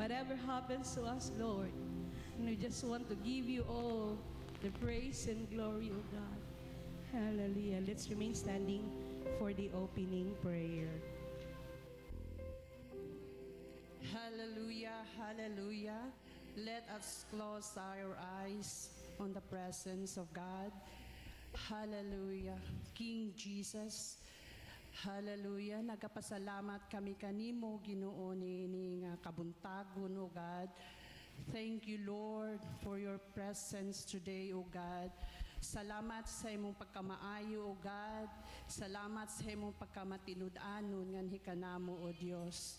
whatever happens to us, Lord. And we just want to give you all the praise and glory, O God. Hallelujah. Let's remain standing for the opening prayer. Hallelujah, hallelujah. Let us close our eyes on the presence of God. Hallelujah. King Jesus, hallelujah. Nagapasalamat kami kanimo, Ginoo, ni kabuntagon, O God. Thank you, Lord, for your presence today, O God. Salamat sa imong pagkamaayo, O God. Salamat sa imong pagkamatinud-anon ngan hikanamo, O Dios.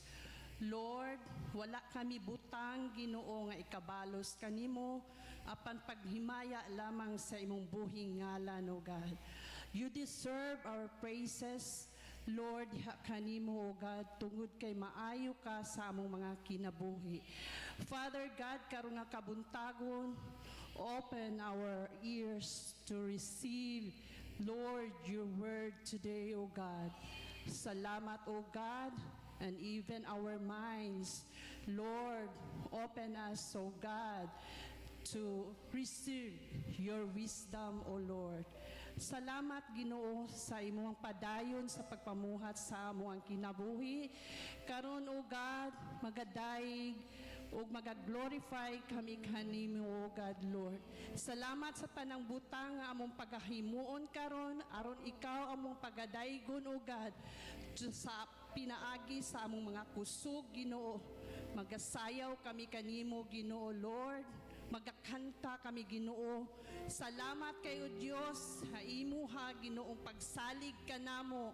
Lord, wala kami butang, Ginoo, nga ikabalos kanimo apan paghimaya lamang sa imong buhing ngalan, O God. You deserve our praises, Lord, diha kanimo, O God, tungod kay maayo ka sa among mga kinabuhi. Father God, karon nga kabuntagon, open our ears to receive, Lord, your word today, O God. Salamat, O God, and even our minds. Lord, open us, O God, to receive your wisdom, O Lord. Salamat, Ginoo, sa imong padayon sa pagpamuhat sa among kinabuhi. Karon, O God, magadaig ug magaglorify kami kanimo, O God, Lord. Salamat sa panangbutang nga among pagahimuon karon aron ikaw among pagadaygon, O God, sa pinaagi sa among mga kusog, Ginoo. Magasayaw kami kanimo, Ginoo, Lord. Magakanta kami, Ginoo. Salamat kayo, Dios, sa imuha, Ginoong pagsalig kanamo.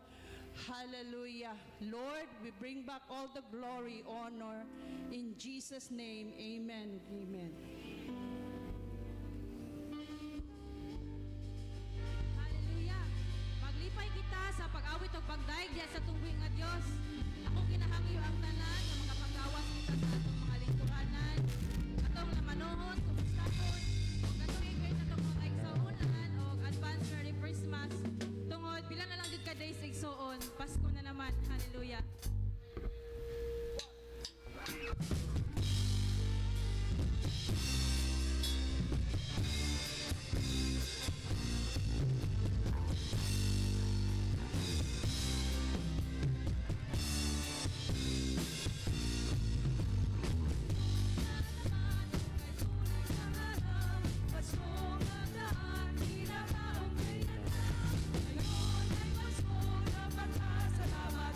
Hallelujah. Lord, we bring back all the glory, honor in Jesus' name. Amen. Amen. Hallelujah. Maglipay kita sa pag-awit o pagdaig diya sa tungwing nga Dios. Akong kinahangyo ang tanan nga mga paggawas kita sa atong mga lingkuranan. Atong namanohon, kumustahon, o katong ikay sa itong mga igsuonan o advance Merry Christmas. Tungod, bilang na lang dito ka days igsuon. Pasko na naman. Hallelujah. Ngayon ay mas muna pagkasalamat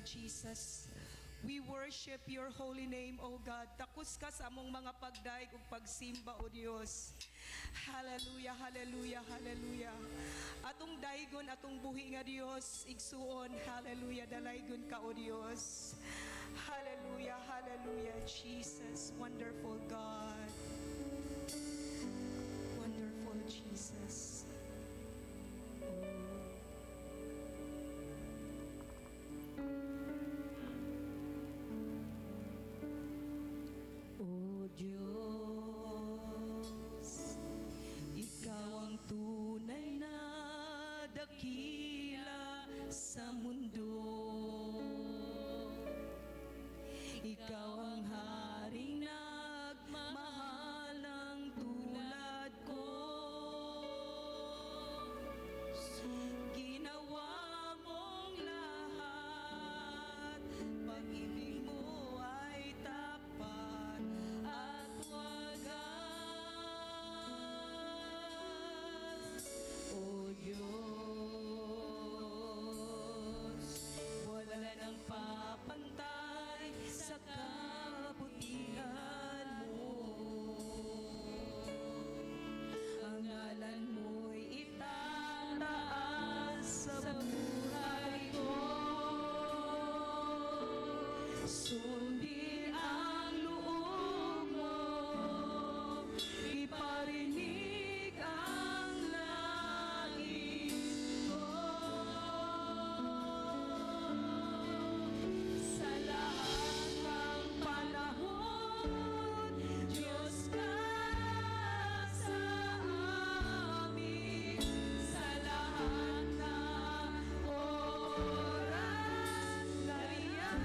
Jesus. We worship your holy name, O God. Takos ka sa among mga pagdaig ug pagsimba, O Dios. Hallelujah, hallelujah, hallelujah. Atong daigon, atong buhi nga Dios, igsuon, hallelujah, dalaygon ka, O Dios. Hallelujah, hallelujah, Jesus, wonderful God. Wonderful Jesus. O Diyos, Ikaw ang tunay na dakila sa mundo. Ikaw ang haring nagmamahal ng tulad ko. Ginawa mong lahat, pag-ibig mo ay tapat at wagas. O Diyos, wala nang papantay sa kabutihan mo. Ang ngalan mo'y itataas sa buhay ko. Sundin ang loob mo, iparinig ang nais ko. Sa lahat ng panahon, Diyos ka sa amin. Sa lahat ng oras, nariyan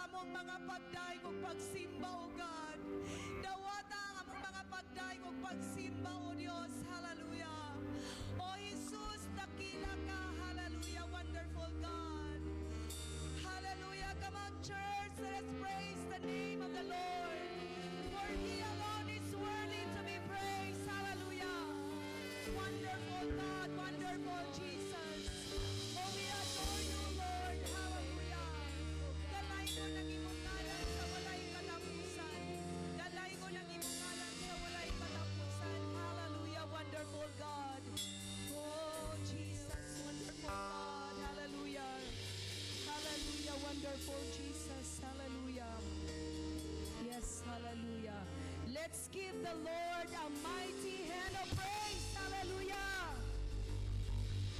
sa among mga pagdaig ug pagsimba, O God. Dawata ang among mga pagdaig ug pagsimba, O Dios. Hallelujah. O Jesus, dakila ka. Hallelujah. Wonderful God. Hallelujah. Come on, church. Let's praise the name of the Lord. For He alone is worthy to be praised. Hallelujah. Wonderful God. Wonderful Jesus. Oh, we adore you, Lord. Hallelujah. Dalay ko ng imong ngalan sa walay katapusan. Dalay ko ng imong ngalan sa walay katapusan. Hallelujah. Wonderful God. Oh, Jesus. Wonderful God. Hallelujah. Hallelujah. Wonderful Jesus. Hallelujah. Yes, hallelujah. Let's give the Lord a mighty hand of praise. Hallelujah.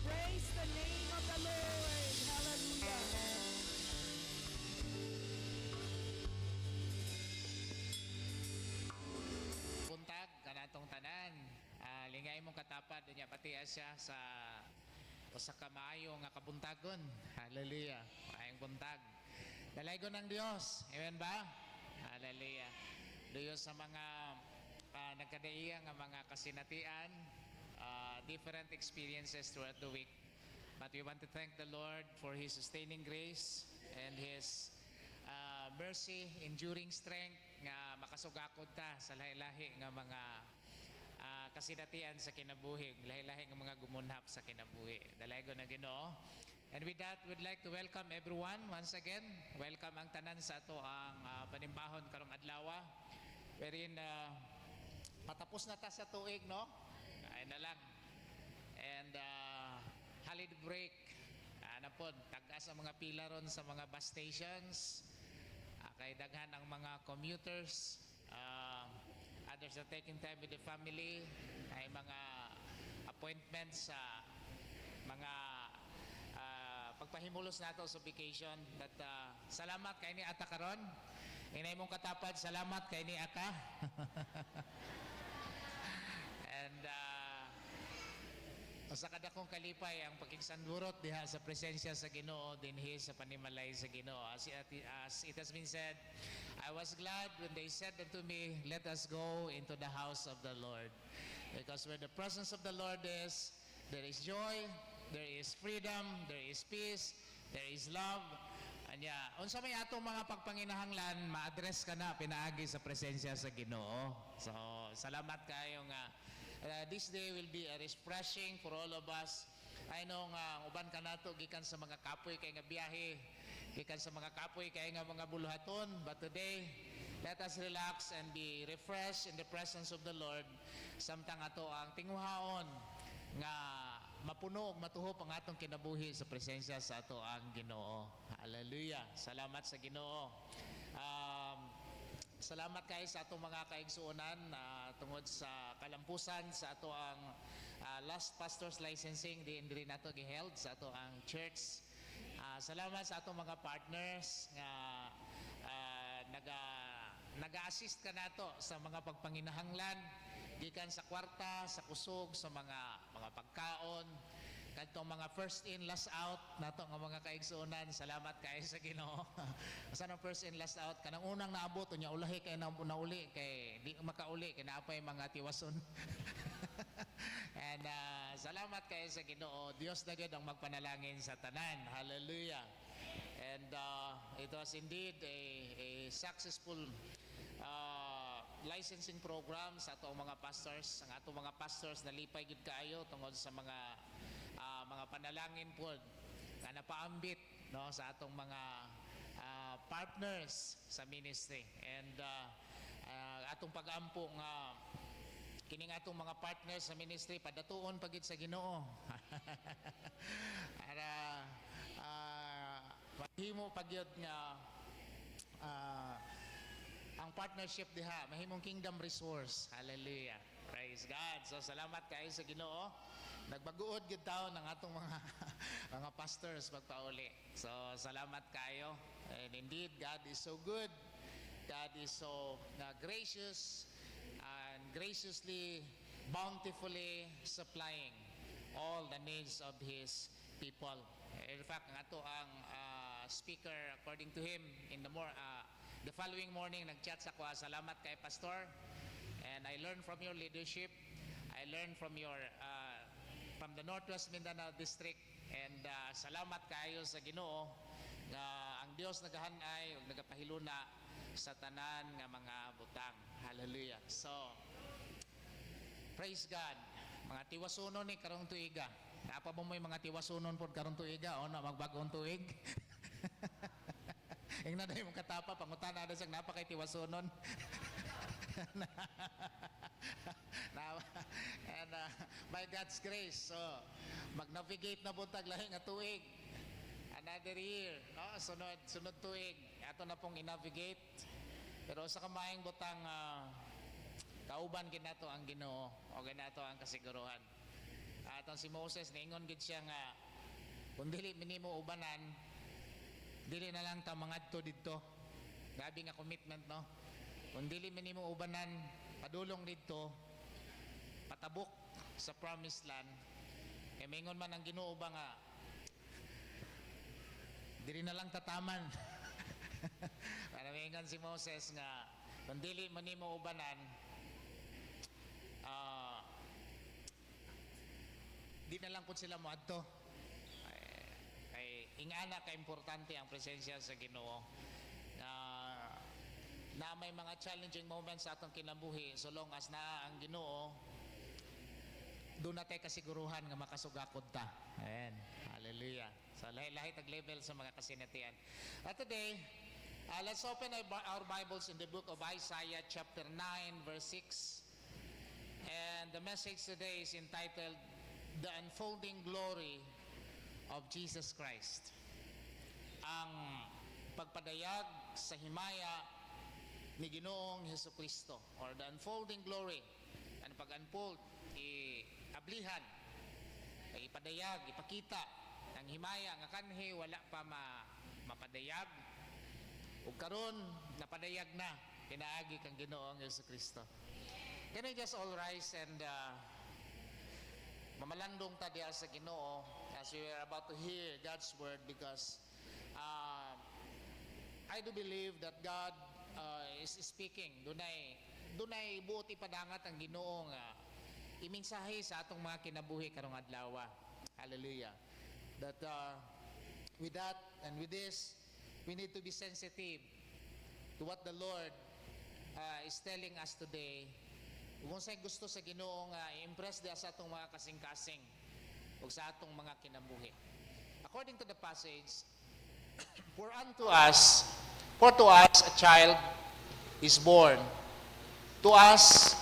Praise the name of the Lord. Hallelujah. Buntag kanatong tanan. Lingay mong katapad niya pati siya sa usa ka maayo nga kabuntagon. Hallelujah. Maayong buntag. Dalaygon ng Dios. Amen ba? Hallelujah. Dios sa mga nagkadaiya nga mga kasinatian, different experiences throughout the week. But we want to thank the Lord for His sustaining grace and His mercy, enduring strength nga makasugakod ta sa lahi-lahi nga mga kasinatian sa kinabuhi, lahi-lahi nga mga gumunhap sa kinabuhi. Dalaygon na Ginoo. And with that, we'd like to welcome everyone once again. Welcome ang tanan sa ato ang panimbahon karong adlaw. Wherein patapos na ta sa tuig, no? Ay na lang. And holiday break. Ano po, tagas ang mga pila ron sa mga bus stations. Kay daghan ang mga commuters. Others are taking time with the family. Ay mga appointments sa mga pagpahimulos nato sa vacation. But salamat kay ni Ata karon. Inay mong katapad, salamat kay ni Aka. And sa kada kong kalipay ang pagkigsandurot diha sa presensya sa Ginoo dinhi sa panimalay sa Ginoo. As it has been said, I was glad when they said unto me, let us go into the house of the Lord. Because where the presence of the Lord is, there is joy, there is freedom, there is peace, there is love. Anya, unsa may atong mga pagpanginahanglan, ma-address ka na pinaagi sa presensya sa Ginoo. So, salamat kayo nga this day will be a refreshing for all of us. I know nga uban ka nato gikan sa mga kapoy kay nga biyahe, gikan sa mga kapoy kay nga mga buluhaton, but today let us relax and be refreshed in the presence of the Lord. Samtang ato ang tinguhaon nga mapuno ug matuhop ang atong kinabuhi sa presensya sa ato ang Ginoo. Hallelujah. Salamat sa Ginoo. Salamat kayo sa atong mga kaigsuonan tungod sa kalampusan sa ato ang last pastor's licensing diri nato giheld sa ato ang church. Salamat sa atong mga partners nga naga-assist ka nato sa mga pagpanginahanglan gikan sa kwarta, sa kusog, sa mga pagkaon, kadtong mga first in last out nato nga mga kaigsuonan. Salamat kayo sa Ginoo. Asa nang first in last out kanang unang naabot unya ulahi kay nauli kay di makauli kay naapay mga tiwason. And salamat kayo sa Ginoo. Dios na gyud ang magpanalangin sa tanan. Hallelujah. And it was indeed a successful licensing program sa atong mga pastors. Ang atong mga pastors nalipay gid kaayo tungod sa mga panalangin po na napaambit no sa atong mga partners sa ministry. And atong pag-ampo nga kining atong mga partners sa ministry padatuon pagid sa Ginoo. Para mahimo pagyud nga ang partnership diha mahimong kingdom resource. Hallelujah. Praise God. So salamat kayo sa Ginoo. Nagbaguod gid taon ng atong mga mga pastors pagpauli. So salamat kayo. And indeed God is so good. God is so gracious and graciously, bountifully supplying all the needs of His people. In fact, ang ato ang speaker according to him the following morning nagchat sa ko, salamat kay pastor, and I learned from your leadership. I learned from from the Northwest Mindanao district, and salamat kayo sa Ginoo nga ang Dios nagahanay ug nagapahiluna sa tanan nga mga butang. Hallelujah. So praise God. Mga tiwasunon ni karong tuiga. Naapa mo may mga tiwasunon pod karong tuiga o na magbagong tuig. Ing na mong katapa pangutana na sang napa kay tiwasunon. And by God's grace, so mag-navigate na buntag lahi nga tuig. Another year, no? Sunod tuig. Ato na pong i-navigate. Pero sa kamayang butang kauban ginato ang Ginoo o ginato ang kasiguruhan. Atong si Moses niingon gid siya nga kung dili minimo ubanan, dili na lang ta mangadto didto. Grabe nga commitment, no? Kung dili minimo ubanan, padulong didto, patabok sa promised land. E mingon man ang Ginoo ba nga dili na lang tataman. Para mingon si Moses nga kung dili manimo ubanan, di na lang po sila moadto. Ingana ka importante ang presensya sa Ginoo. Na may mga challenging moments sa atong kinabuhi, so long as na ang Ginoo, doon natin kasiguruhan nga makasugakod ta. Amen. Hallelujah. So lahi-lahi tag-level sa mga kasinatian. At today, let's open our Bibles in the book of Isaiah chapter 9 verse 6. And the message today is entitled The Unfolding Glory of Jesus Christ. Ang pagpadayag sa himaya ni Ginoong Hesukristo, or the unfolding glory. Ang pag-unfold, ablihan, ipadayag, ipakita ang himaya nga kanhi wala pa mapadayag. Ug karon napadayag na pinaagi kang Ginoong Hesukristo. Can we just all rise and mamalandong ta diya sa Ginoo as we are about to hear God's word, because I do believe that God is speaking. Dunay buot ipadangat ang Ginoo nga iminsahe sa atong mga kinabuhi karong adlaw. Hallelujah. That with that and with this, we need to be sensitive to what the Lord is telling us today. Kung sa'y gusto sa Ginoo nga i-impress diya sa atong mga kasing-kasing o sa atong mga kinabuhi. According to the passage, for to us a child is born, to us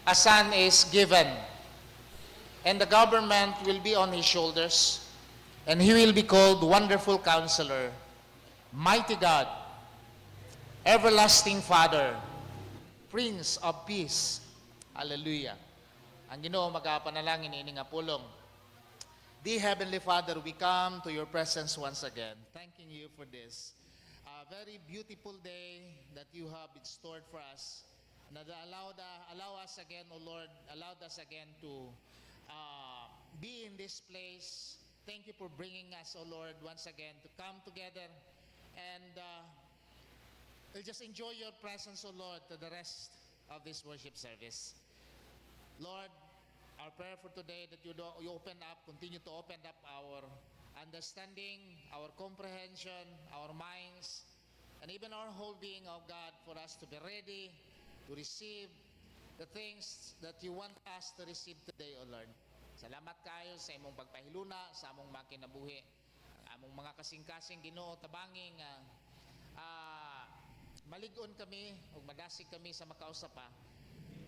a son is given, and the government will be on his shoulders, and he will be called Wonderful Counselor, Mighty God, Everlasting Father, Prince of Peace. Hallelujah. Ang Ginoo magapanalangin ini nga pulong. Dear Heavenly Father, we come to your presence once again, thanking you for this very beautiful day that you have in store for us. And allow us again, O Lord, allowed us again to be in this place. Thank you for bringing us, O Lord, once again to come together and we'll just enjoy your presence, O Lord, to the rest of this worship service. Lord, our prayer for today that you continue to open up our understanding, our comprehension, our minds, and even our whole being, oh God, for us to be ready to receive the things that you want us to receive today, O Lord. Salamat kayo sa imong pagpahiluna, sa among mga kinabuhi, ang among mga kasing-kasing Ginoo, tabanging malig-on kami o madasig kami sa makausap pa.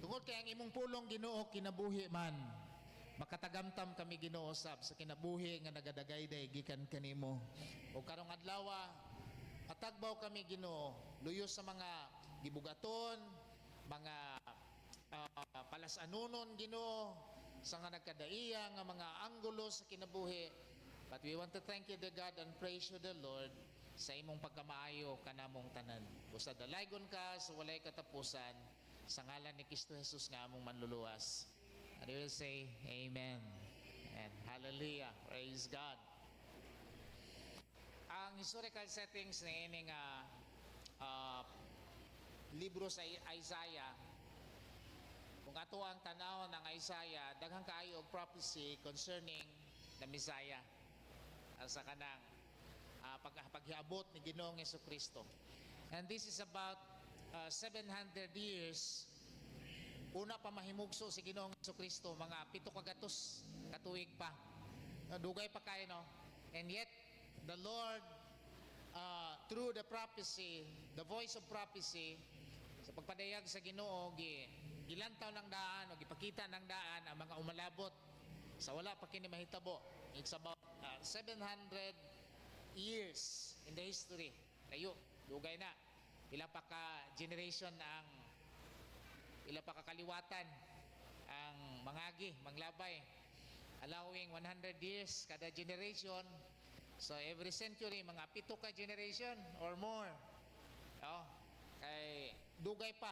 Tungod kay ang imong pulong Ginoo kinabuhi man, makatagamtam kami Ginoo sab sa kinabuhi nga nagadagayday gikan kanimo. O karong adlaw atagbaw kami Ginoo luyo sa mga gibugaton, mga palasanunon Ginoo, sa nga nagkadaiya nga mga anggulo sa kinabuhi. But we want to thank you, the God, and praise you, the Lord, sa imong pagkamaayo kanamong tanan. Busa dalaygon ka sa walay katapusan, sa ngalan ni Kristo Jesus nga among manluluwas. And we will say, Amen. And hallelujah. Praise God. Ang historical settings na ining libro sa Isaiah, kung ato ang tanaw ng Isaiah, daghang kaayo og prophecy concerning the Messiah sa kanang paghiabot ni Ginoong Jesucristo. And this is about 700 years una pa mahimugso si Ginoong Jesucristo, mga 7 katuig pa. Dugay pa kayo, no? And yet, the Lord, through the prophecy, the voice of prophecy, sa pagpadayag sa Ginoo, ilantaw ng daan o gipakita ng daan ang mga umalabot sa wala pa kini mahitabo. It's about 700 years in the history. Layo, dugay na. Ila pa ka generation ila pa kakaliwatan ang mangagi, manglabay, allowing 100 years kada generation. So every century, mga 7 ka generation or more. Kay dugay pa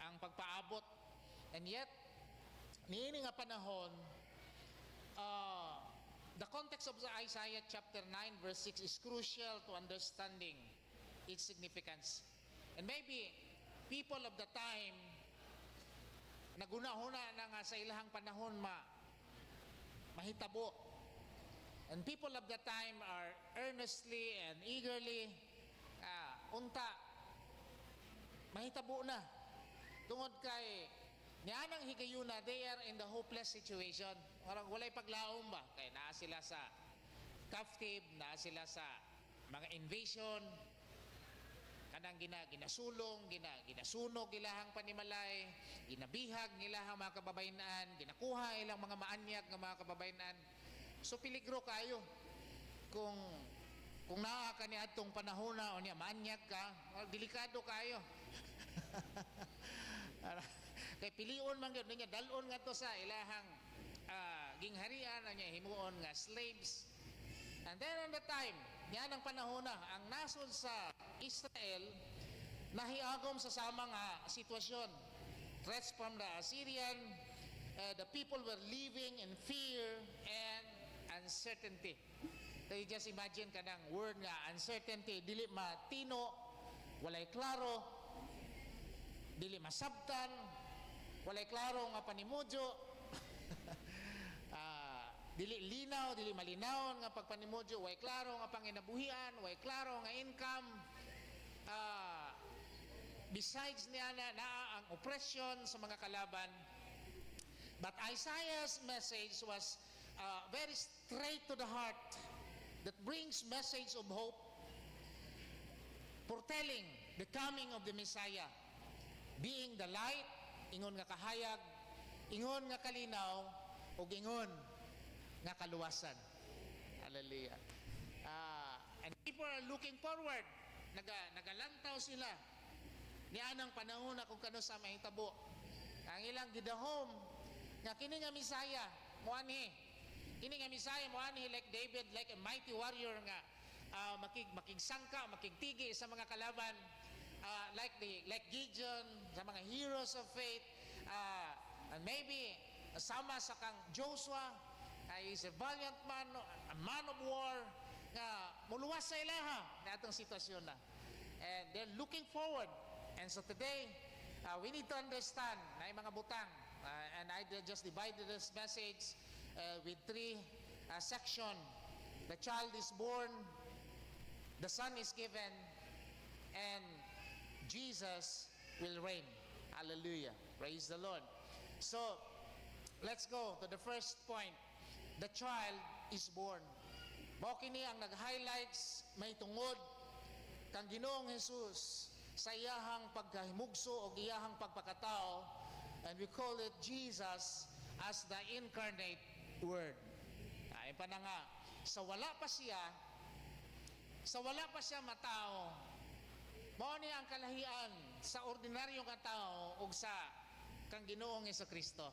ang pagpaabot. And yet, niini nga panahon, the context of Isaiah chapter 9 verse 6 is crucial to understanding its significance. And maybe people of the time nagunahuna na nga sa ilahang panahon mahitabo. And people of the time are earnestly and eagerly mahitabo na. Tungod kay nianang higayuna, they are in the hopeless situation. Walay paglaom ba? Kaya naa sila sa captive, naa sila sa mga invasion, kanang ginasulong, ginasunog ilahang panimalay, ginabihag ilahang mga kababaynaan, ginakuha ilang mga maanyag ng mga kababaynaan. So peligro kayo kung naa ka ni atong panahon na o niya maanyag ka, delikado kayo. Kay pilion man gyud niya dalon nga to sa ilahang gingharian niya himuon nga slaves. And then on the time, yan ang panahon na, ang nasod sa Israel, nahiagom sa samang sitwasyon. Threats from the Assyrian, the people were living in fear and uncertainty. So you just imagine kanang word nga, uncertainty, dili matino, walay klaro, dili masabtan, walay klaro nga panimudyo, dili linaw, dili malinaw nga pagpanimudyo, way klaro nga panginabuhian, way klaro nga income. Besides niya na ang oppression sa mga kalaban. But Isaiah's message was very straight to the heart, that brings message of hope, foretelling the coming of the Messiah, being the light, ingon nga kahayag, ingon nga kalinaw, o ingon nga kaluwasan. Hallelujah. And people are looking forward. Nagalantaw sila. Niyan ang panahon na kung kano sa mahitabo. Ang ilang gidahom, nga kini nga Messiah, muanhi. Kini nga Messiah, muanhi like David, like a mighty warrior nga, makigsangka, makigtigi sa mga kalaban, like Gideon, sa mga heroes of faith, and maybe sama sa kang Joshua, is a valiant man, a man of war, nga muluwas sa ilaha na atong sitwasyon na. And they're looking forward. And so today, we need to understand na yung mga butang. And I just divided this message with 3 sections. The child is born, the son is given, and Jesus will reign. Hallelujah. Praise the Lord. So, let's go to the first point. The child is born. Mao kini ang nag-highlights may tungod kang Ginoong Jesus sa iyahang pagkahimugso o iyahang pagpakatao, and we call it Jesus as the incarnate Word. Ay pa na nga, sa wala pa siya matao, mao ni ang kalahian sa ordinaryong katao ug sa kang Ginoong Jesucristo.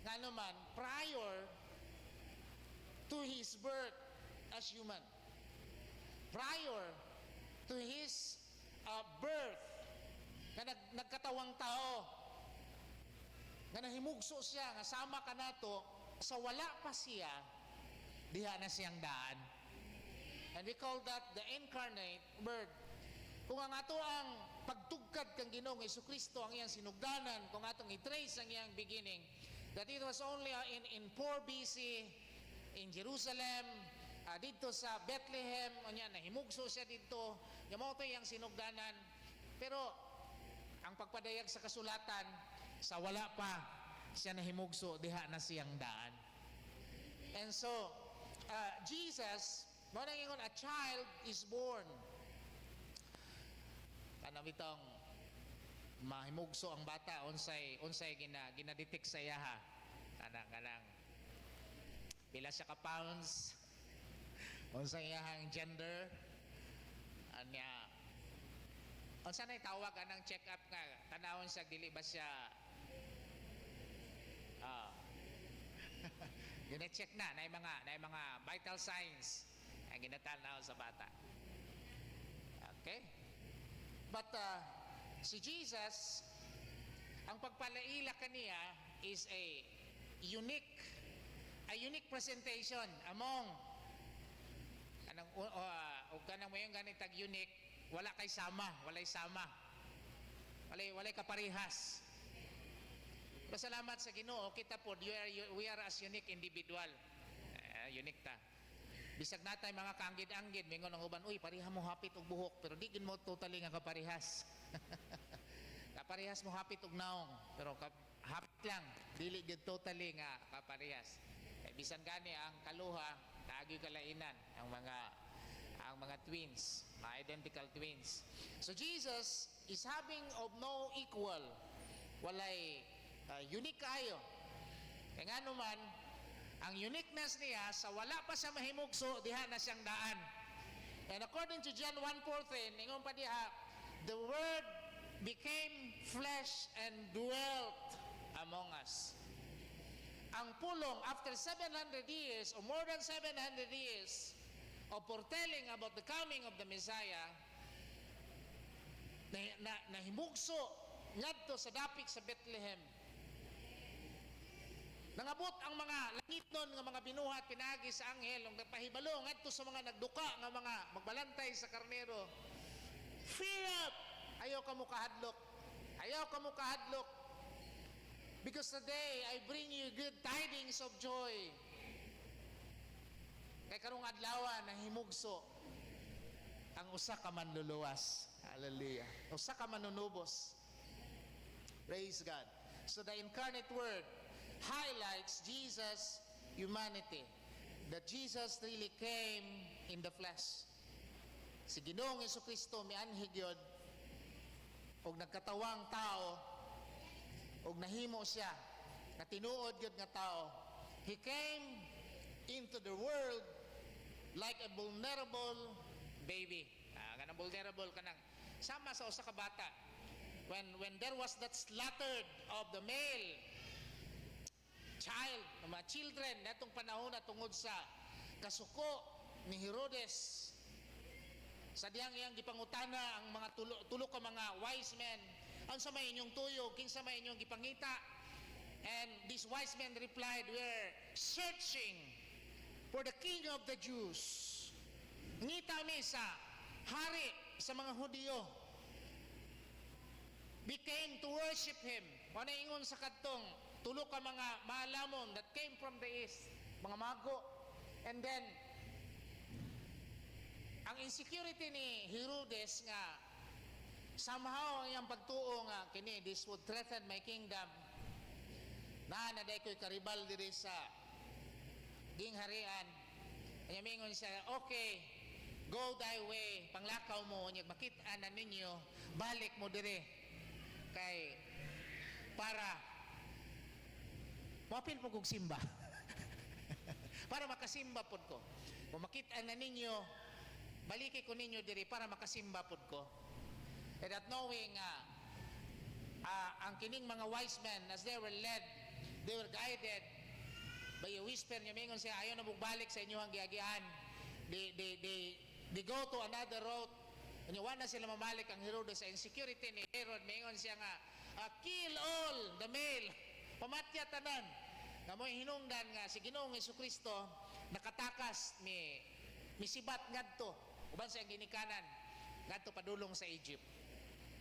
Ngano man, prior to His birth as human, prior to His birth, na nagkatawang tao, nga nahimugso siya, nga sama ka nato, sa wala pa siya, diha na siyang daan. And we call that the incarnate Word. Kung ang ato ang pagtugkad kang Ginoong Jesucristo ang iyang sinugdanan, kung atong i-trace ang iyang beginning, that it was only in 4 BC in Jerusalem, dito sa Bethlehem, nahimugso siya dito, yamoto iyang sinugdanan. Pero ang pagpadayag sa kasulatan, sa wala pa siya nahimugso, diha na siyang daan. And so, Jesus, a child is born. Kanang bitong mahimugso ang bata, unsay ginadetect sa iyaha. Kanang pila siya ka pounds, unsay iyahang gender, anya unsa nay tawag anang check up nga tanawon siya dili ba siya gina-check na mga vital signs ang ginatanaw sa bata. Okay? But si Jesus, ang pagpalaila kaniya is a unique presentation among kanang mo yung ganitag unique, walay kaparehas. Pasalamat sa Ginoo, kita po, we are as unique individual. Unique ta. Bisag natay mga kaanggid-anggid, mingon ang uban, uy, pareha mo hapit og buhok, pero di gid mo totally nga kaparehas. Kaparehas mo hapit og naong, pero hapit lang, dili gid totally nga kaparehas. Bisan gani ang kaluha, naagi kalainan ang mga twins, mga identical twins. So Jesus is having of no equal, walay unique kayo. Kaya nga naman, ang uniqueness niya, sa wala pa siya mahimugso, diha na siyang daan. And according to John 1:14, ingon pa diha, the Word became flesh and dwelt among us. Ang pulong, after 700 years, or more than 700 years, of foretelling about the coming of the Messiah, nahimugso ngadto sa dapit sa Bethlehem. Nangabot ang mga langitnon nga mga binuhat pinagi sa anghel ug nagpahibalo ngadto sa mga nagduka nga mga magbalantay sa karnero. Fear up! Ayaw ka mo kahadlok. Because today I bring you good tidings of joy. Kay karong adlaw nahimugso ang usa ka manluluwas. Hallelujah. Usa ka manunubos. Praise God. So the incarnate Word highlights Jesus' humanity. That Jesus really came in the flesh. Si Ginoong Jesucristo mianhig yun og nagkatawang tao og nahimo siya na tinuod yun nga tao. He came into the world like a vulnerable baby. Kanang vulnerable kanang sama sa usa ka bata. When there was that slaughtered of the male child, mga children natong panahon na tungod sa kasuko ni Herodes, sa diyang iyang gipangutana ang mga tulo ka mga wise men, unsa may inyong tuyo, kinsa may inyong gipangita? And these wise men replied, we're searching for the King of the Jews. Ngita mi sa hari sa mga Hudyo. We came to worship Him. Ano ingon sa kadtong tulo ka mga maalamon that came from the east, mga mago. And then, ang insecurity ni Herodes nga somehow ang iyang pagtuo nga kini, this would threaten my kingdom. Naday ko'y karibal diri sa gingharian. Kanya mingon siya, okay, go thy way, panglakaw mo, makita na ninyo, balik mo diri. Kay, para mapil po kong simba. Para makasimba po ko. Kung makita na ninyo, baliki ko ninyo diri para makasimba po ko. And that knowing, ang kining mga wise men, as they were led, they were guided by a whisper niya, mingon siya, ayaw na magbalik sa inyong giagian. They go to another road. Iniwan na sila mamalik ang Herodes sa insecurity ni Herod. Mingon siya nga, kill all the male. Pamatya tanan. Nga mo'y hinungdan nga si Ginoong Jesucristo nakatakas ni misibat ngadto uban sa ginikanan ngadto padulong sa Egypt.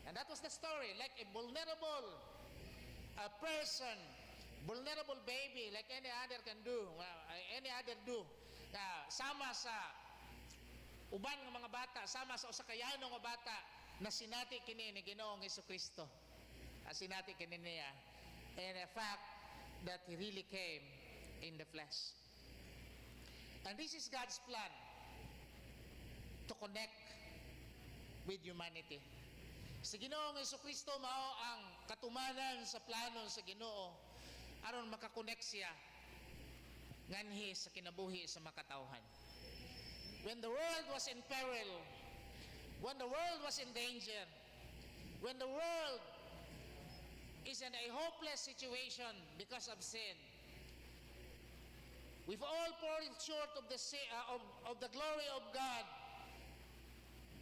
And that was the story, like a vulnerable person, vulnerable baby, like any other can do, any other do. Sama sa uban ng mga bata, sama sa usa ka yanon nga bata na sinati kini ni Ginoong Jesucristo. Sinati kini niya. And the fact that He really came in the flesh. And this is God's plan to connect with humanity. Sa Ginoong Jesucristo mao ang katumanan sa plano sa Ginoo aron makakonek siya nganhi sa kinabuhi sa makatawhan. When the world was in peril, when the world was in danger, when the world is in a hopeless situation because of sin, we've all fallen short of the glory of God.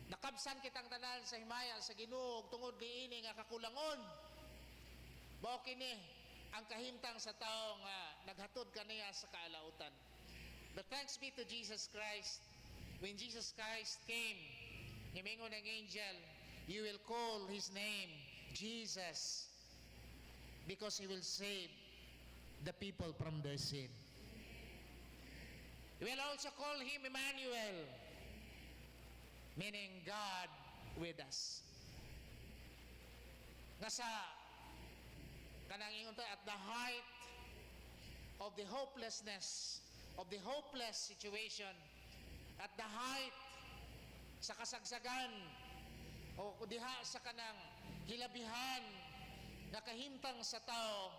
Nakabsan kitang tanan sa himaya sa Ginoo tungod niini nga kakulangon. Mao kini ang kahimtang sa tawo nga naghatod kaniya sa kaalautan. But thanks be to Jesus Christ. When Jesus Christ came, nimingon ng angel, you will call His name Jesus because He will save the people from their sin. You will also call Him Emmanuel, meaning God with us. Nga sa kanang ingon at the height of the hopelessness, of the hopeless situation, at the height sa kasagsagan o diha sa kanang hilabihan na kahimtang sa tao,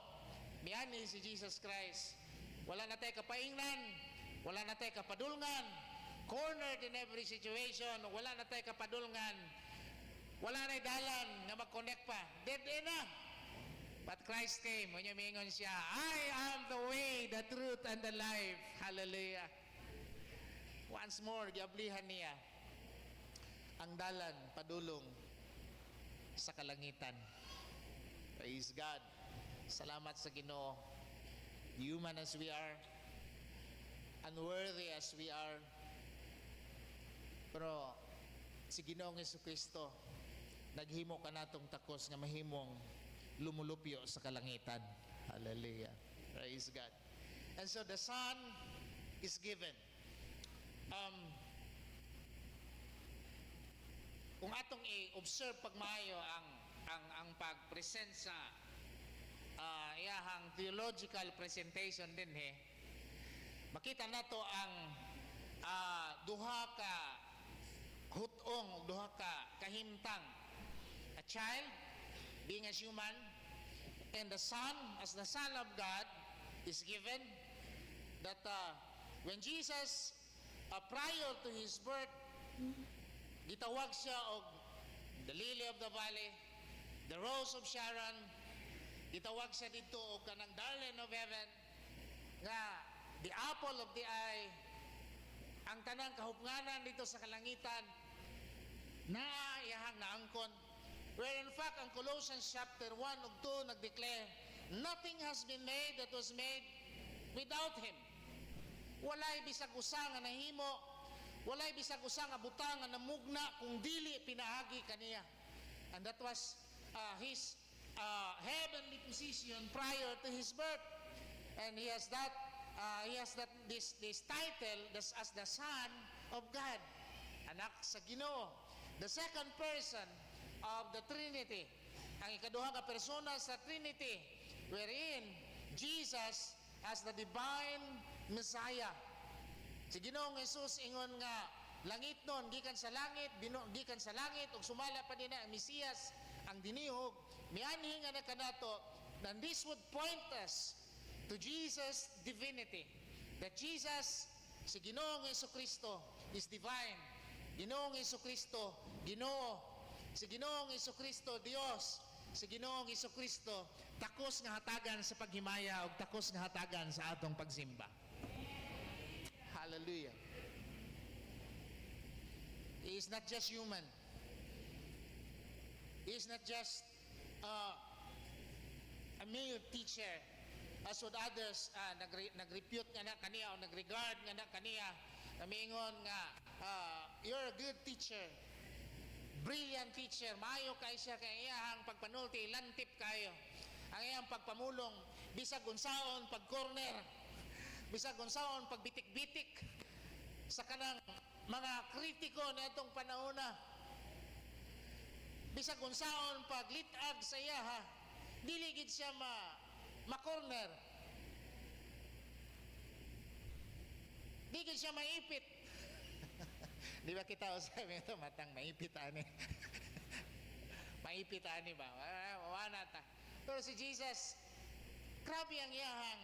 miani si Jesus Christ. Wala na tayo kapaingnan, wala na tayo kapadulngan, cornered in every situation, wala na tayo kapadulngan, wala na dalan na mag-connect pa, dead end na. But Christ came, when mingon siya, I am the way, the truth, and the life. Hallelujah. Once more, giablihan niya ang dalan padulong sa kalangitan. Praise God. Salamat sa Ginoo. Human as we are, unworthy as we are, pero si Ginoong Jesucristo naghimo ka natong takos nga mahimong lumulupyo sa kalangitan. Hallelujah. Praise God. And so the Son is given. Kung atong i-observe pagmaayo ang pag-present sa iyahang theological presentation din makita nato ang duha ka hutong, duha ka kahimtang. A child being as human, and the Son as the Son of God is given. That when Jesus prior to His birth, gitawag siya og the lily of the valley, the rose of Sharon. Gitawag siya dito og kanang darling of heaven, nga the apple of the eye, ang tanang kahupnganan dito sa kalangitan na iyahang naangkon. Where in fact ang Colossians chapter 1 ug 2 nagdeclare, nothing has been made that was made without Him. Walay bisag usa nga nahimo, walay bisag usa nga butang nga namugna kung dili pinahagi kaniya. And that was His heavenly position prior to His birth. And He has this title as the Son of God, anak sa Ginoo, the second person of the Trinity, ang ikaduha nga persona sa Trinity, wherein Jesus as the divine Messiah. Si Ginoong Jesus ingon nga langit nun gikan sa langit, gikan sa langit ug sumala pa din ang Mesiyas ang dinihog. Mianhi nga nakanato, and this would point us to Jesus' divinity. That Jesus, si Ginoong Jesucristo, is divine. Ginoong Jesucristo, Ginoo. Si Ginoong Jesucristo, Dios. Si Ginoong Jesucristo, takos nga hatagan sa paghimaya ug takos nga hatagan sa atong pagsimba. Hallelujah. He is not just human. He is not just a mere teacher, as would others nag-repute nga na kaniya o nag-regard nga na kaniya Namingon nga, you're a good teacher. Brilliant teacher. Maayo kay siya kay iyahang pagpanulti, lantip kayo. Ang iyang pagpamulong, bisag unsaon pag corner, bisag unsaon pag bitik-bitik sa kanang mga kritiko na itong panahona. Bisag unsaon pag litag sa iya ha. Dili gid siya ma-corner. Di gid siya maipit. Di ba kita usabi ito, matang maipit ani. Maipit ani ba? Wala ta. Pero si Jesus, grabe ang iyahang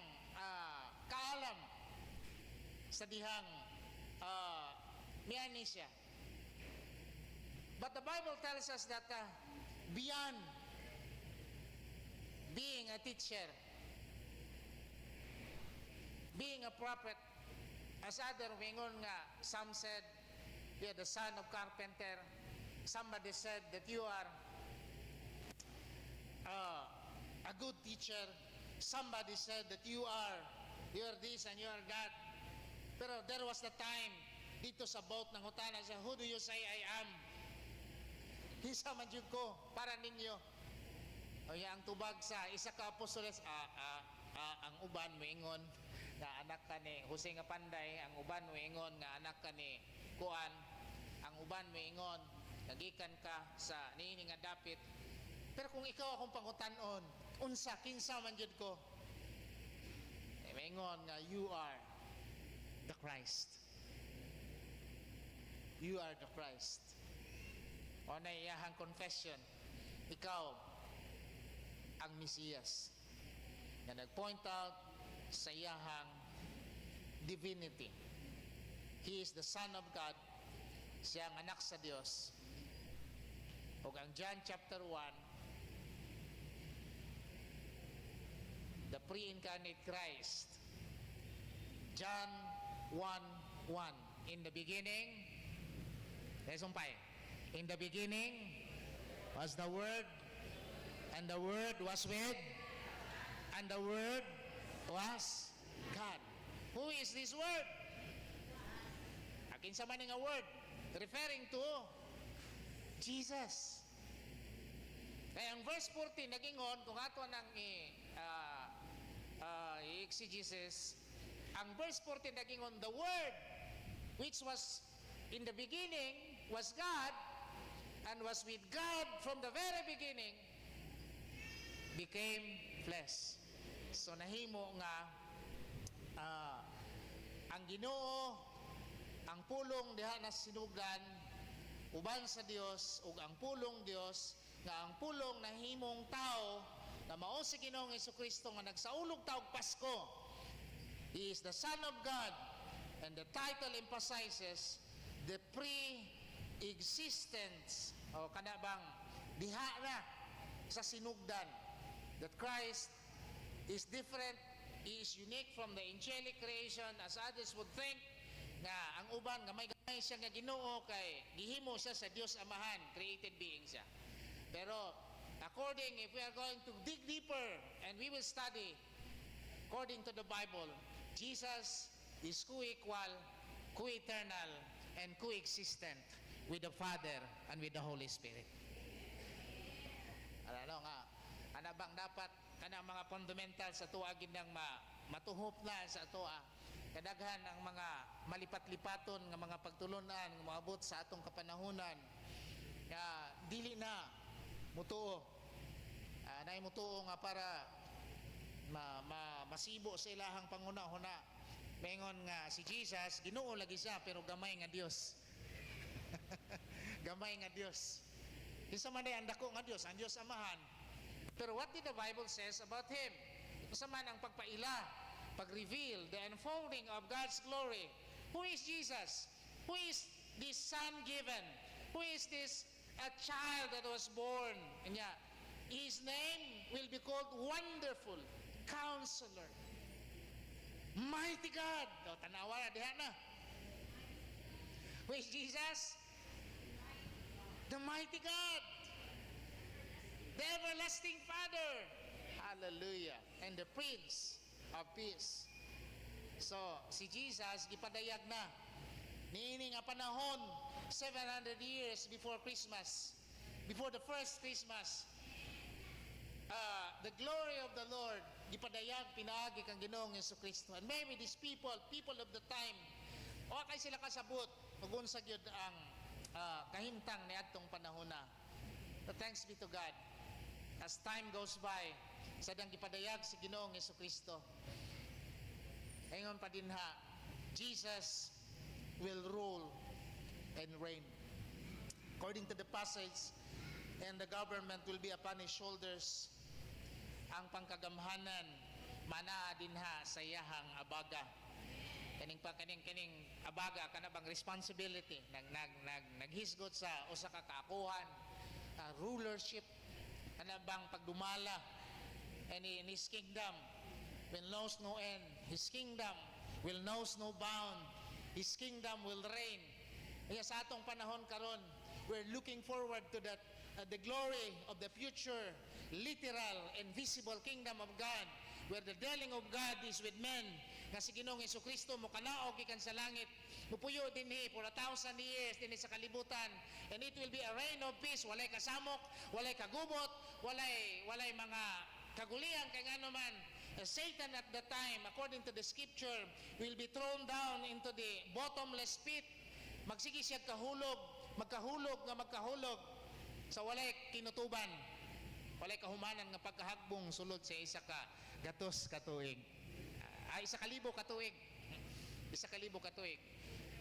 kaalam sa dihang miyani siya. But the Bible tells us that beyond being a teacher, being a prophet, as other wingon nga, some said, you're the son of carpenter. Somebody said that you are a good teacher. Somebody said that you're this and you're that. Pero there was the time dito sa boat ng hutana siya, who do you say I am? Isa man yun ko para ninyo. O ang tubag sa isa ka apostoles, ang uban moingon nga anak ka ni Jose nga Panday, ang uban moingon nga anak ka ni Kuan, ang uban moingon nagikan ka sa niini nga dapit. Pero kung ikaw akong pangutanon, unsa kinsa man jud ko? Moingon nga you are the Christ. You are the Christ. O na iyahang confession, ikaw ang Mesiyas na nag-point out sa iyahang divinity. He is the Son of God. Siya ang anak sa Diyos. O ang John chapter 1, the pre-incarnate Christ. John 1:1. In the beginning, lesumpay. In the beginning was the Word, and the Word was with, and the Word was God. Who is this Word? Akin sa maning nga word, referring to Jesus. Kaya ang verse 14 nagingon kung ato nang i-exegesis, ang verse 14 nagingon, the Word which was in the beginning was God and was with God from the very beginning became flesh. So nahimo nga ang Ginoo, ang pulong diha na sinugan uban sa Dios ug ang pulong Dios nga ang pulong nahimong tao na mao si Ginoong Hesukristo nga nagsaulog taog Pasko. He is the Son of God, and the title emphasizes the pre-existence o kana bang diha na sa sinugdan that Christ is different, He is unique from the angelic creation as others would think nga ang uban nga may gamay siya nga Ginoo kay gihimo siya sa Dios Amahan, created being siya. Pero according, if we are going to dig deeper and we will study according to the Bible, Jesus is co-equal, co-eternal, and co-existent with the Father and with the Holy Spirit. Ano nga, ano bang dapat kanang mga fundamental sa tuwa ginang matuhop na sa tuwa, kadaghan ang mga malipat-lipaton nga mga pagtulunan nga maabot sa atong kapanahunan nga dili na mutuo. Nay mutuo nga para masibo sa ilahang panguna-huna. Mengon nga si Jesus, Ginoo lagi siya pero gamay nga Dios. Gamay nga Dios. Isa man ay ang dako nga Dios, ang Dios Amahan. Pero what did the Bible says about Him? Isa man ang pagpaila, pag-reveal, the unfolding of God's glory. Who is Jesus? Who is this Son given? Who is this a child that was born? And yeah, His name will be called Wonderful Counselor, Mighty God. O, tanawa na, diha na. Who is Jesus? The Mighty God, the Everlasting Father. Hallelujah. And the Prince of Peace. So, si Jesus, gipadayag na niini nga panahon 700 years before Christmas, before the first Christmas, the glory of the Lord gipadayag pinaagi kang Ginoong Jesucristo. And maybe these people of the time, o kay sila kasabot magunsa gyud ang kahimtang ni adtong panahon na. But thanks be to God, as time goes by, sadang gipadayag si Ginoong Jesucristo, ingon pa dinha, Jesus will rule and reign. According to the passage, and the government will be upon his shoulders. Ang pangkagamhanan manaa dinha sa iyahang abaga. Kaning abaga kana bang responsibility naghisgot sa usa ka kaakuhan, rulership kana bang pagdumala, and in his kingdom will knows no end. His kingdom will knows no bound. His kingdom will reign. Kaya sa atong panahon karon, we're looking forward to that the glory of the future, literal and visible kingdom of God, where the dwelling of God is with men. Nga si Ginoong Jesucristo mo kanaog gikan sa langit, mupuyo dinhi for 1,000 years dinhi sa kalibutan, and it will be a reign of peace. Walay kasamok, walay kagubot, walay mga kagulian kay ngano man. Satan at the time, according to the scripture, will be thrown down into the bottomless pit. Magsige siya magkahulog sa walay kinutuban, walay kahumanan nga pagkahagbong sulod sa isa ka gatos katuig, isa ka libo katuig.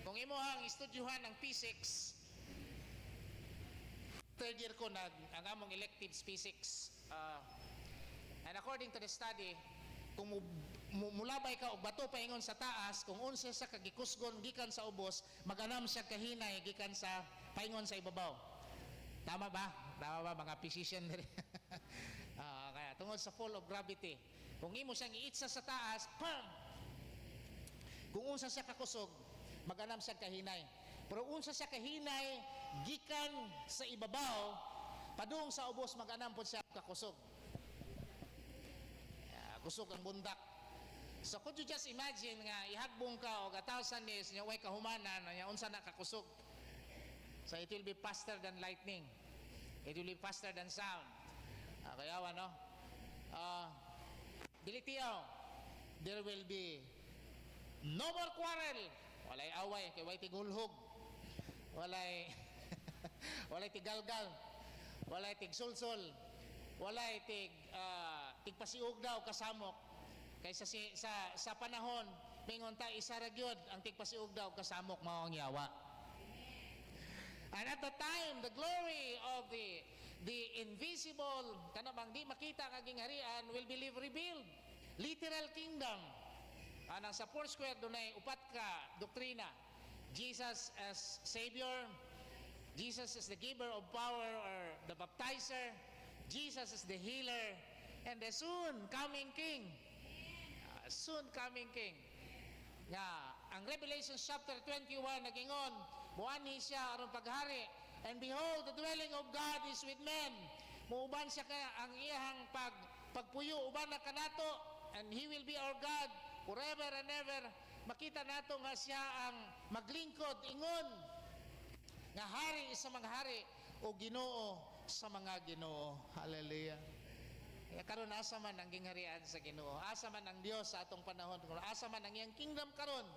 Kung imo ang estudyuhan ng physics, third year ko ang among electives physics, and according to the study, kung mulabay ka og bato paingon sa taas, kung unsa sa kagikusgon gikan sa ubos, maganam siya kahinay gikan sa paingon sa ibabaw. Tama ba mga physician diri? Kaya tungod sa fall of gravity, kung imo siyang iitsa sa taas, pam! Kung unsa siya kakusog, maganam siya kahinay. Pero unsa siya kahinay gikan sa ibabaw, padung sa ubos maganam pod siya kakusog. Kusog ang bundak. So could you just imagine nga ihagbong ka og 1,000 years nya way kahumanan nya unsa na kakusog. So it will be faster than lightning. It will be faster than sound. Kayawa no? Dilitiyaw, there will be no more quarrel. Walay away, kay way tigulhog. Walay walay tigalgal. Walay tigsulsol. Walay tigpasiug daw kasamok. Kaysa sa panahon mingon ta isa ra gyud ang tigpasiug daw kasamok mao ang yawa. And at the time, the glory of the invisible, kanabang di makita nga gingharian will be revealed. Literal kingdom. Anang sa Foursquare dunay upat ka doktrina. Jesus as Savior, Jesus as the giver of power or the baptizer, Jesus is the healer, and the soon coming King. Soon coming King. Nga, ang Revelation chapter 21 nagingon, buanhi siya aron paghari, and behold, the dwelling of God is with men. Muuban siya ka ang iyang pagpuyo, uban na kanato, and He will be our God forever and ever. Makita nato nga siya ang maglingkod, ingon, nga hari sa mga hari, o Ginoo sa mga Ginoo. Hallelujah. Kaya karon asa man ang gingharian sa Ginoo, asa man ang Dios sa atong panahon, asa man ang iyang kingdom karon,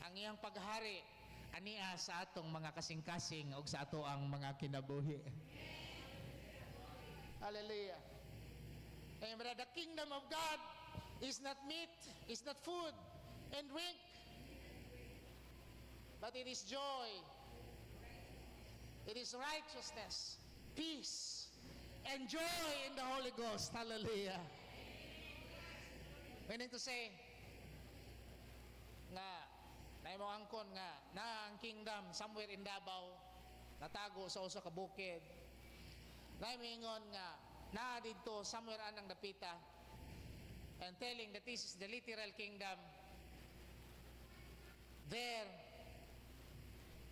ang iyang paghari ania sa atong mga kasing-kasing ug sa ato ang mga kinabuhi. Hallelujah. And the kingdom of God is not meat, is not food and drink, but it is joy, it is righteousness, peace, and joy in the Holy Ghost. Hallelujah. Meaning to say, nga, naimo angkon nga, na ang kingdom somewhere in Davao, natago sa usa ka bukid. Naimingon nga, na dito somewhere anang dapita, and telling that this is the literal kingdom. There,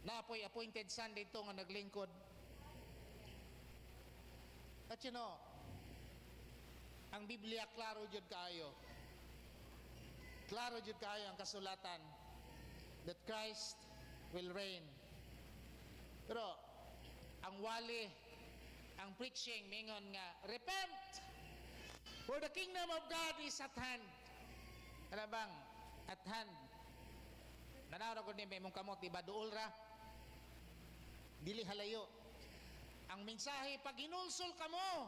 naapoy appointed son dito nga naglingkod. At you know, ang Biblia klaro jud kaayo. Klaro jud kaayo ang kasulatan that Christ will reign. Pero ang wali, ang preaching mingon nga, repent, for the kingdom of God is at hand. Ano bang at hand? Nanawag ko ni may mong kamot, diba duol ra? Dili halayo. Ang mensahe, pag hinulsol ka mo,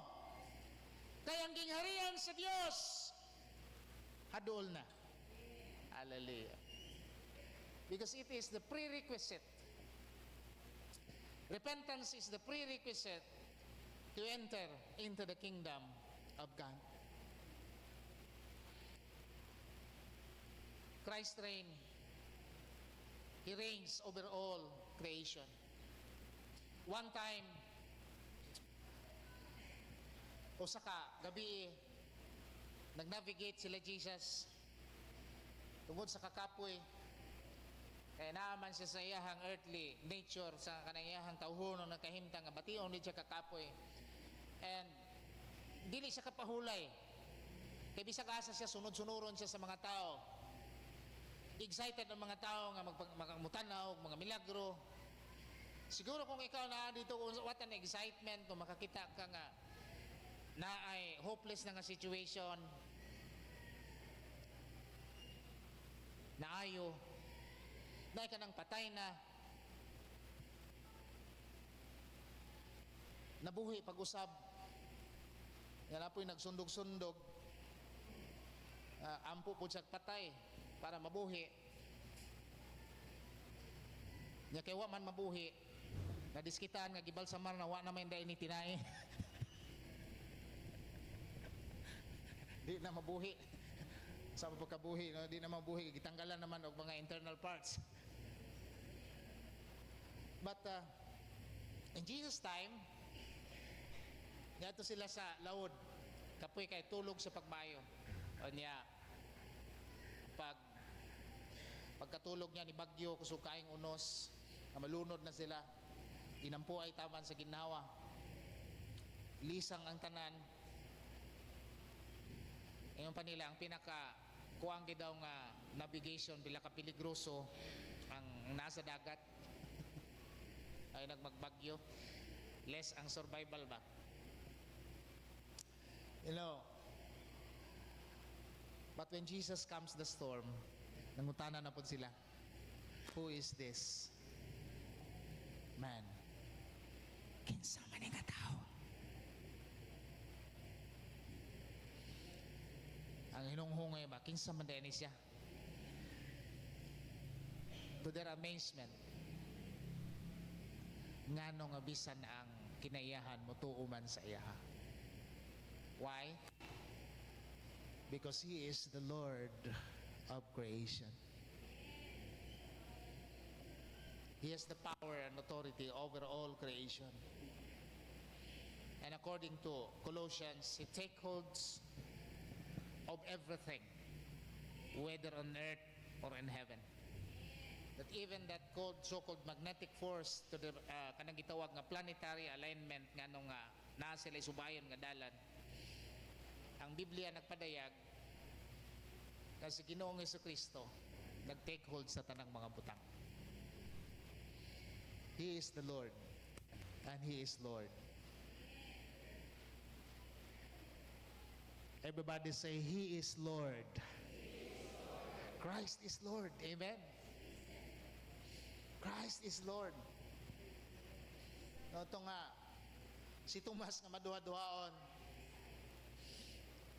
kaya ang gingharian sa Diyos, haduol na. Hallelujah. Because it is the prerequisite. Repentance is the prerequisite to enter into the kingdom of God. Christ reign. He reigns over all creation. One time, usa ka gabi, nag-navigate sila Jesus tungod sa kakapoy. Kaya naaman siya sa iyahang earthly nature, sa kanang iyahang tawhon ng kahimtang nga bation di siya kakapoy. And dili siya kapahulay. Kaya bisag asa siya, sunod-sunuron siya sa mga tao. Excited ang mga tao nga magmutanaw, mga milagro. Siguro kung ikaw na dito, what an excitement kung makakita ka nga na ay hopeless na nga situation, naayo, na ka nang patay na, nabuhi pag-usab, yan na po'y nagsundog-sundog, ampo po siya patay para mabuhi. Nya kay wa man mabuhi, nadiskitaan nga gibal sa mar na wa naman dahil ni tinay. Di na mabuhi. Sa pagkabuhi, no? Di na mabuhi, gitanggalan naman og mga internal parts. But in Jesus' time, yato sila sa laod, kapoy kay tulog sa pagbayo. O niya, pagkatulog niya ni bagyo, kusog kaing unos, na malunod na sila, inampo ay taman sa ginhawa, lisang ang tanan. Ngayon pa nila, ang pinaka kuwang daw nga navigation, bila ka peligroso ang nasa dagat ay nagmagbagyo, less ang survival ba. You know, but when Jesus comes the storm, nangutana na po sila, who is this man? Kinsa man nga tao? Ang hinunghungay ba, kinsa man din siya? To their amazement, ngano nga bisan ang kinaiyahan mo tuuman sa iyaha. Why? Because He is the Lord of creation. He has the power and authority over all creation. And according to Colossians, He takes hold of everything, whether on earth or in heaven. That even that so-called magnetic force to the kanang gitawag nga planetary alignment nga nung naa sila subayon nga dalan, ang Biblia nagpadayag na si Ginoong Jesucristo nag-take hold sa tanang mga butang. He is the Lord and He is Lord. Everybody say, He is Lord. Christ is Lord. Amen. Christ is Lord. No, ito nga, si Tomas nga maduha-duhaon,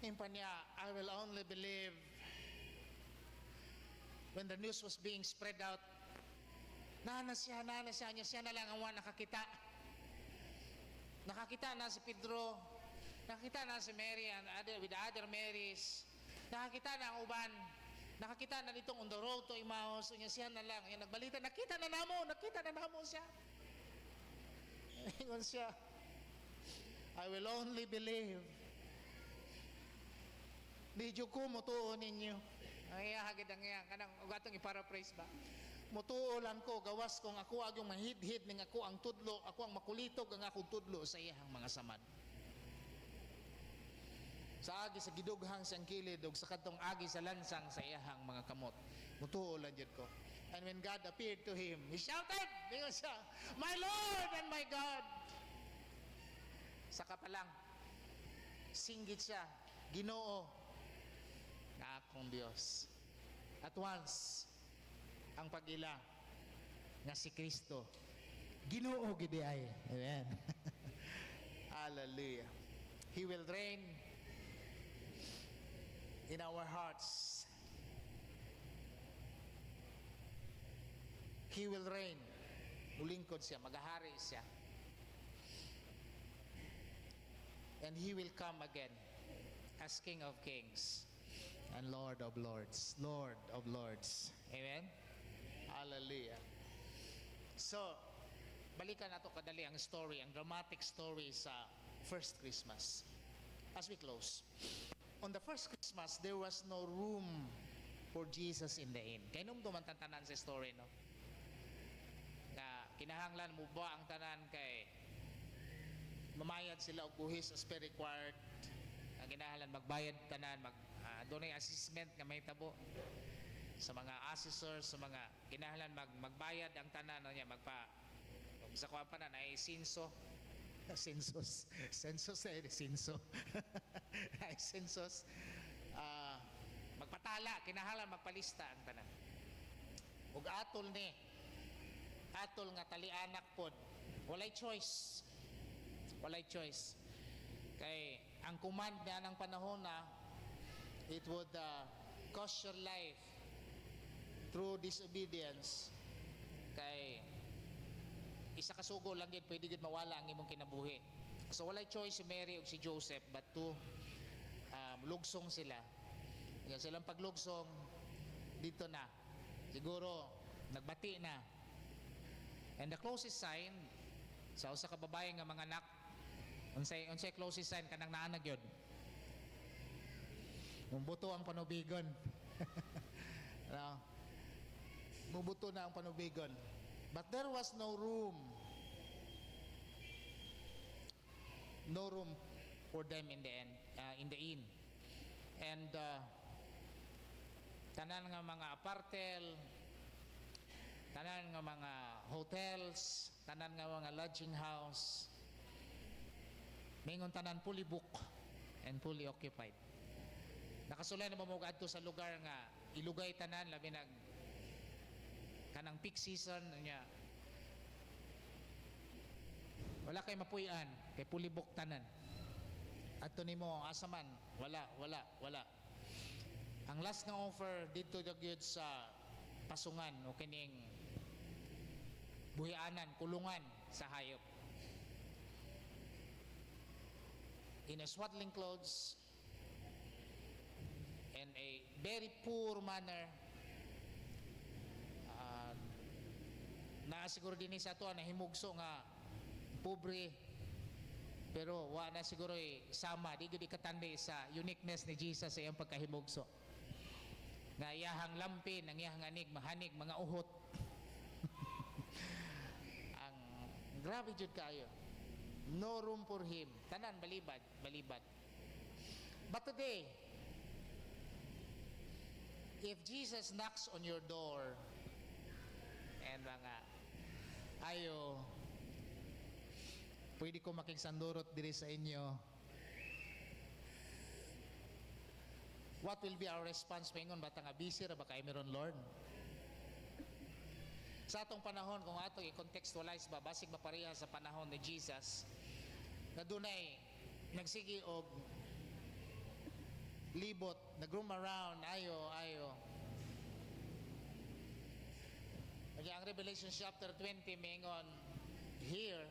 impa niya, I will only believe when the news was being spread out. Nana siya niya, siya na lang ang nakakita. Nakakita na si Pedro, nakakita na si Mary and with the other Marys, nakakita na ang uban, nakakita na ditong on the road to Emmaus, niya siya na lang, yan nagbalita, nakita na namo siya. Ingon siya, I will only believe. Di ko mutuo ninyo. Ang iyahagid ang iyang, kanang ugatong iparaphrase ba? Mutuolan ko, gawas kong ako agong mahidhid ng ako ang tudlo, ako ang makulitog ang akong tudlo sa iyang mga samad. Sa agi sa gidughang siyang kilid ug sa kadtong agi sa lansang sa iyahang mga kamot. Mutuolan jud ko. And when God appeared to him, he shouted, because siya, "My Lord and my God!" Saka pa lang, singgit siya, "Ginoo na akong Dios." At once, ang pag-ila nga si Kristo, Ginoo gidi ay. Amen. Hallelujah. He will reign in our hearts. He will reign. Mulingkod siya, maghahari siya. And He will come again as King of Kings and Lord of Lords. Lord of Lords. Amen? Hallelujah. So, balikan nato kadali ang story, ang dramatic story sa first Christmas. As we close. On the first Christmas, there was no room for Jesus in the inn. Kaya nung dumantantanan sa story, no? Na kinahanglan mo ba ang tanan kay mamayad sila og buhis as per required. Ang kinahanglan magbayad tanan, doon ay assessment nga may tabo sa mga assessors, sa mga kinahanglan magbayad ang tanan no niya sa kuha pa na ay sinso census ay sinso ay census magpatala kinahanglan magpalista ang tanan ug atol nga talianak pod walay choice kay ang command na ng panahon na it would cost your life through disobedience kay isa ka sugo lang gid pwede gid mawala ang imong kinabuhi. So walay choice si Mary ug si Joseph but to lugsong sila. Kaya silang paglugsong dito na. Siguro nagbati na. And the closest sign sa usa ka babae nga mga anak unsay closest sign kanang naa na gyud. Mumbuto ang panubigon. Mumbuto na ang panubigon. But there was no room for them in the inn. And tanan nga mga apartel, tanan nga mga hotels, tanan nga mga lodging house, mingon tanan fully booked and fully occupied. Nakasulay na mamugad to sa lugar nga ilugay tanan labi nag kanang peak season niya. Wala kay mapuy-an, kay fully booked tanan. Adto nimo asaman, wala. Ang last nga offer dito gyud sa pasungan o kining buhianan, kulungan sa hayop. In a swaddling clothes and a very poor manner, na siguro din sa ato na himugso nga pobre pero wa na siguro sama di gud ikatandi sa uniqueness ni Jesus sa iyang pagkahimugso nga iyahang lampin ang iyahang mahanig mga uhot ang grabe jud kayo no room for him tanan balibad but today if Jesus knocks on your door and mga ayo pwede ko makigsandurot diri sa inyo, what will be our response paingon bata nga busy ra ba kay meron Lord sa atong panahon kung ato i-contextualize ba basig mapareha sa panahon ni Jesus na dunay nagsigi og libot nag-roam around ayo okay, ang Revelation chapter 20 mingon here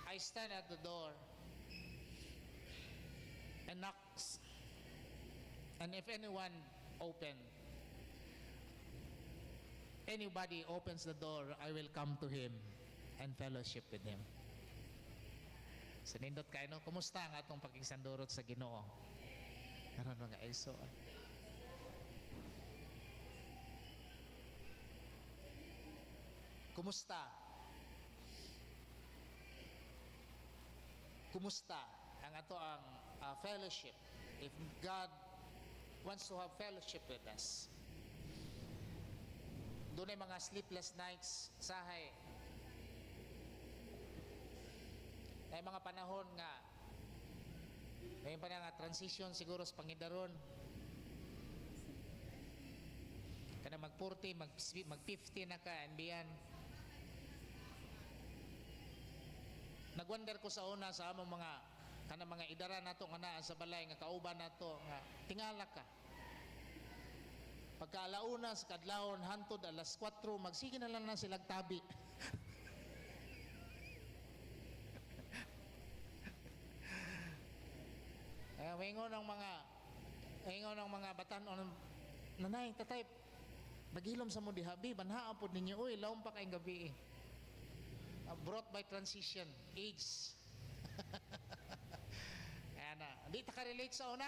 I stand at the door and knocks and if anybody opens the door I will come to him and fellowship with him. So nindot kayo no kumusta ang atong pakigsandurot sa Ginoo karon mga iso Kumusta ang ato ang fellowship if God wants to have fellowship with us doon ay mga sleepless nights, sahay. Ay mga panahon nga, may pa nga transition siguro sa Pangidaron. Kana mag-40, mag-50 na ka, and beyond. Nagwonder ko sa una sa among mga idara nato nga naa sa balay nga kauban nato nga tingala ka. Pagka alauna sa kadlawon hantod alas 4 magsige na lang silang tabi. Ingon ng mga batan-on, nanay, tatay, naghilom sa mo dihabi, banhaan po ninyo, uy, laom pa kayong gabi eh. Brought by transition, age. Ayan na. Di ta ka-relate sa una?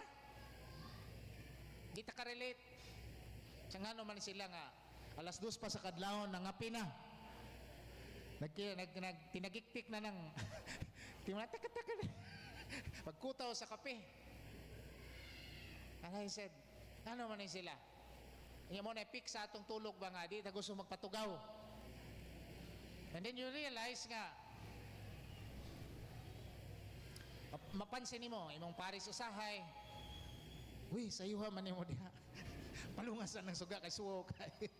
Di ta ka-relate? Siya nga naman sila nga, alas 2 pa sa kadlawon, nangapi na. Tinagiktik na ng, tinataka-taka na. Pagkutaw sa kape. And I said, ano man sila? Yung mo na-pick sa atong tulog ba nga, di ta gusto magpatugaw. And then you realize nga, mapansin mo, imong paris usahay, uy, sayuha man mo diha. Palungasan ng suga, kay suwo kayo.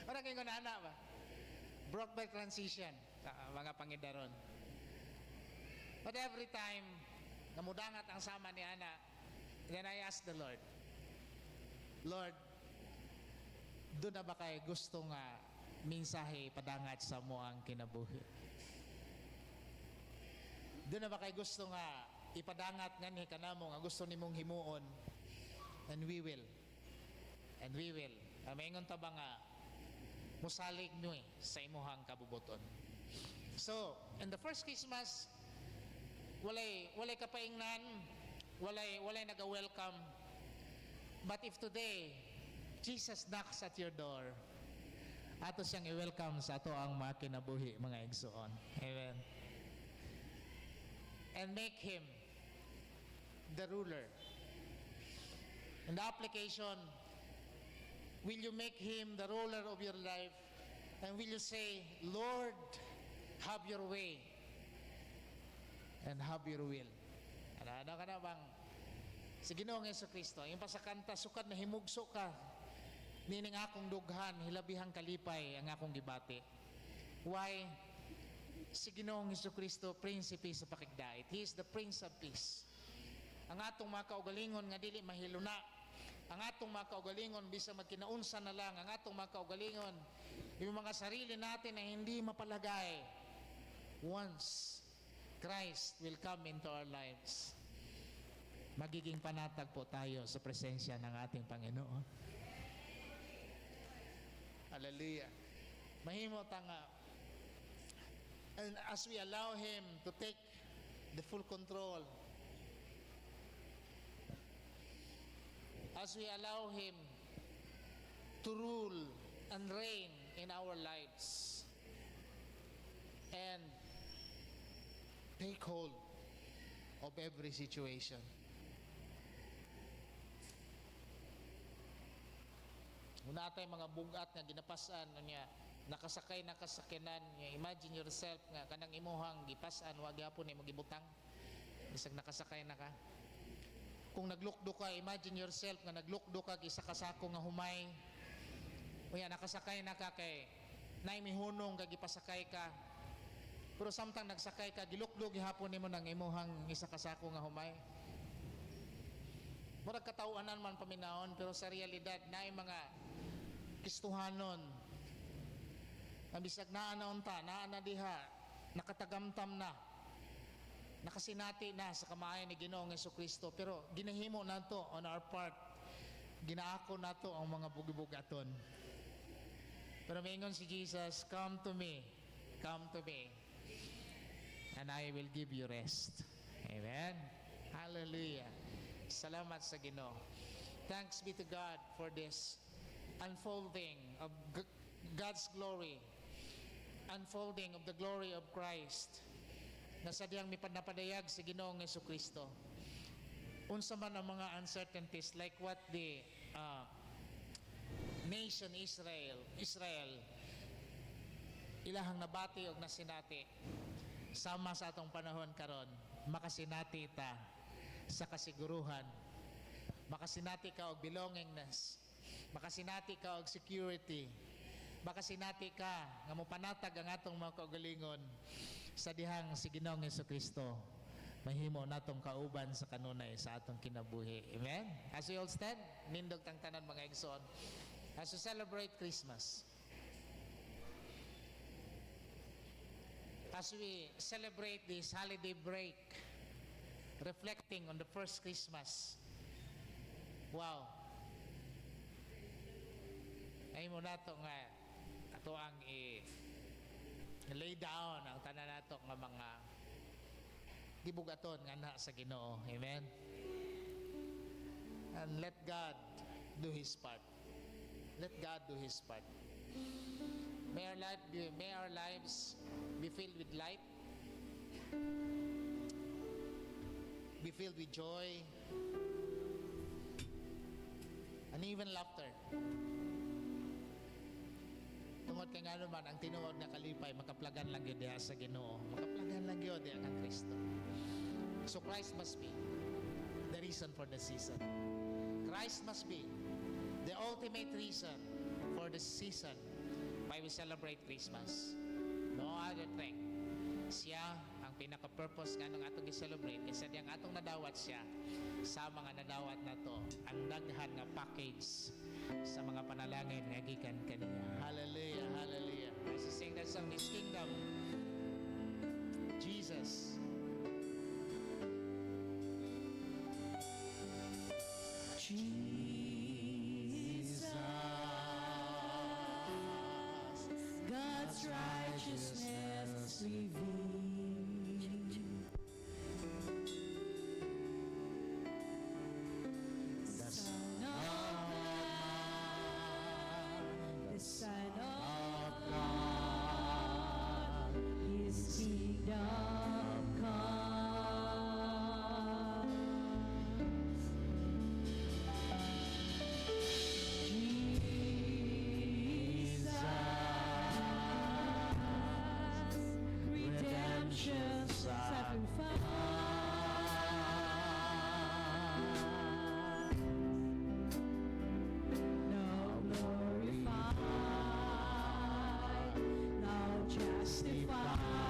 Parang kayo na anak ba? Brought by transition, mga Pangidaron. But every time, namudangat ang sama ni Ana, then I asked the Lord, Lord, doon na ba kayo gusto nga mensahe padangat sa mo ang kinabuhi? Doon na ba kayo gusto nga ipadangat nga ni kanamo nga gusto nimong himuon? And we will. And we will. Maingon ta ba nga musalig nyo sa imuhang kabubuton. So, in the first Christmas, walay kapaingnan, walay naga-welcome. But if today, Jesus knocks at your door, ato siyang i-welcome sa ato ang mga kinabuhi, mga igsoon. Amen. And make Him the ruler. In the application, will you make Him the ruler of your life? And will you say, Lord, have your way and have your will? Ano ka na bang si Ginoong Jesucristo, yung pasakanta, sukat na himugso ka, nining akong dughan, hilabihang kalipay ang akong gibati. Why? Si Ginoong Jesucristo, prinsipe sa pakigdait. He is the Prince of Peace. Ang atong mga kaugalingon nga dili mahiluna, ang atong mga kaugalingon bisa magkinaunsa na lang, ang atong mga kaugalingon, yung mga sarili natin na hindi mapalagay, once Christ will come into our lives, magiging panatag po tayo sa presensya ng ating Panginoon. Hallelujah. Mahimo tanga. And as we allow Him to take the full control, as we allow Him to rule and reign in our lives and take hold of every situation. Una tayo mga bugat nga ginapasan niya, nakasakinan niya. Imagine yourself nga kanang imuhang gipasan, wag gyapon imo gibutang. Bisag nakasakay na ka. Kung naglukdo ka, imagine yourself nga naglukdo ka isa ka sako nga humay. Unya nakasakay na ka kay nay mihunong kay gipasakay ka. Pero samtang nagsakay ka, gilukdo gihapon nimo nang imuhang isa ka sako nga humay. Murag katawanan man paminaon, pero sa realidad naay mga kistuhanon. Ang bisag naa na unta, naa na diha, nakatagamtam na, nakasinati na sa kamaayan ni Ginoong Jesucristo, pero ginahimo nato on our part, ginaako nato ang mga bugibugaton. Pero maingon si Jesus, come to me, and I will give you rest. Amen. Hallelujah. Salamat sa Ginoo. Thanks be to God for this unfolding of God's glory, unfolding of the glory of Christ na sadyang mipanapadayag sa Ginoong Jesucristo. Unsa man ang mga uncertainties like what the nation Israel ilahang nabati og nasinati sama sa atong panahon karon, makasinati ta sa kasiguruhan, makasinati ka og belongingness, makasinati ka og security, makasinati ka nga mopanatag ang atong mga kaugalingon sa dihang si Ginoong Jesucristo mahimo natong kauban sa kanunay sa atong kinabuhi. Amen? As we all stand, nindog tang tanan mga igsoon, as we celebrate Christmas, as we celebrate this holiday break, reflecting on the first Christmas. Wow! Ay mo nato nga ato ang lay down ang tanan nato nga mga gibugaton nga na sa Ginoo. Amen? And let God do His part. Let God do His part. May our lives be filled with light, be filled with joy, and even laughter. Tungod kay nga naman ang tinuod na kalipay makaplagan lang gyud diha sa Ginoo, makaplagan lang gyud diha kang Kristo. So Christ must be the reason for the season. Christ must be the ultimate reason for the season why we celebrate Christmas. No other thing. Siya ang pinaka-purpose nga nung atong i-celebrate kasi diyang atong nadawat siya sa mga nadawat na to ang daghan nga package sa mga panalangin nga gikan kaniya. Hallelujah, hallelujah. As we sing that song, His kingdom, Jesus. Jesus, God's righteousness revealed. The Son of Man, the Son of God, His kingdom come. Jesus, redemption sacrifice. Now glorified, now justified.